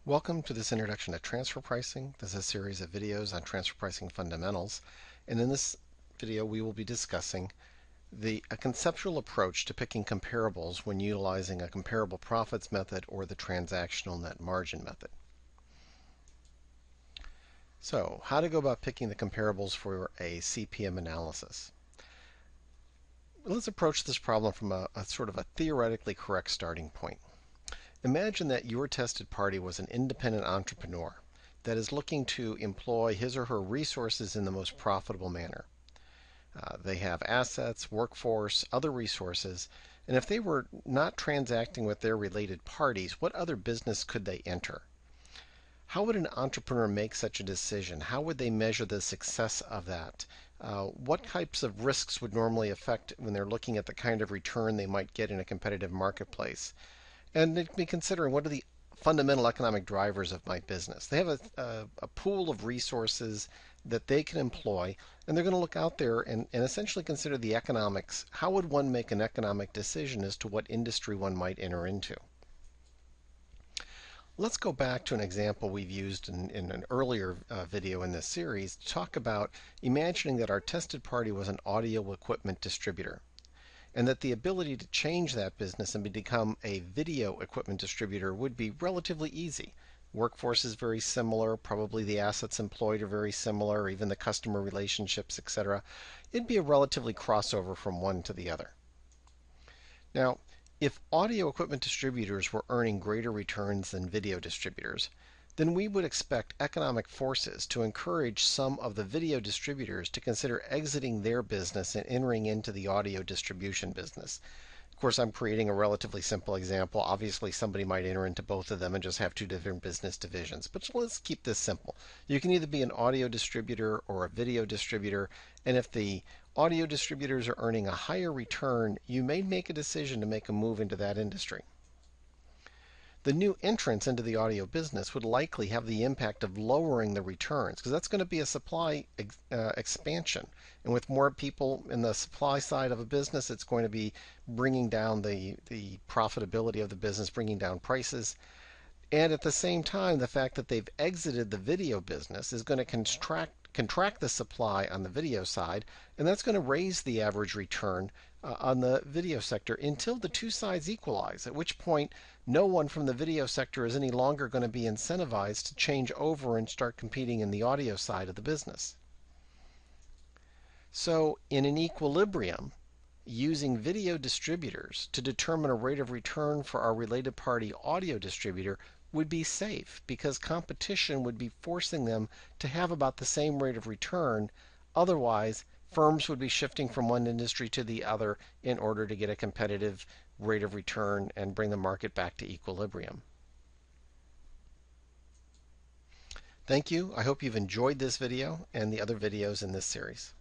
Welcome to this introduction to transfer pricing. This is a series of videos on transfer pricing fundamentals. And in this video, we will be discussing a conceptual approach to picking comparables when utilizing a comparable profits method or the transactional net margin method. So, how to go about picking the comparables for a CPM analysis. Let's approach this problem from a sort of a theoretically correct starting point. Imagine that your tested party was an independent entrepreneur that is looking to employ his or her resources in the most profitable manner. They have assets, workforce, other resources, and if they were not transacting with their related parties, what other business could they enter? How would an entrepreneur make such a decision? How would they measure the success of that? What types of risks would normally affect when they're looking at the kind of return they might get in a competitive marketplace? And they'd be considering what are the fundamental economic drivers of my business. They have a pool of resources that they can employ, and they're going to look out there and essentially consider the economics. How would one make an economic decision as to what industry one might enter into? Let's go back to an example we've used in an earlier video in this series to talk about imagining that our tested party was an audio equipment distributor, and that the ability to change that business and become a video equipment distributor would be relatively easy. Workforce is very similar, probably the assets employed are very similar, even the customer relationships, etc. It'd be a relatively crossover from one to the other. Now, if audio equipment distributors were earning greater returns than video distributors, then we would expect economic forces to encourage some of the video distributors to consider exiting their business and entering into the audio distribution business. Of course, I'm creating a relatively simple example. Obviously, somebody might enter into both of them and just have two different business divisions. But let's keep this simple. You can either be an audio distributor or a video distributor, and if the audio distributors are earning a higher return, you may make a decision to make a move into that industry. The new entrants into the audio business would likely have the impact of lowering the returns, because that's going to be a supply expansion. And with more people in the supply side of a business, it's going to be bringing down the profitability of the business, bringing down prices. And at the same time, the fact that they've exited the video business is going to contract the supply on the video side, and that's going to raise the average return on the video sector until the two sides equalize, at which point no one from the video sector is any longer going to be incentivized to change over and start competing in the audio side of the business. So in an equilibrium, using video distributors to determine a rate of return for our related party audio distributor would be safe, because competition would be forcing them to have about the same rate of return. Otherwise, firms would be shifting from one industry to the other in order to get a competitive rate of return and bring the market back to equilibrium. Thank you. I hope you've enjoyed this video and the other videos in this series.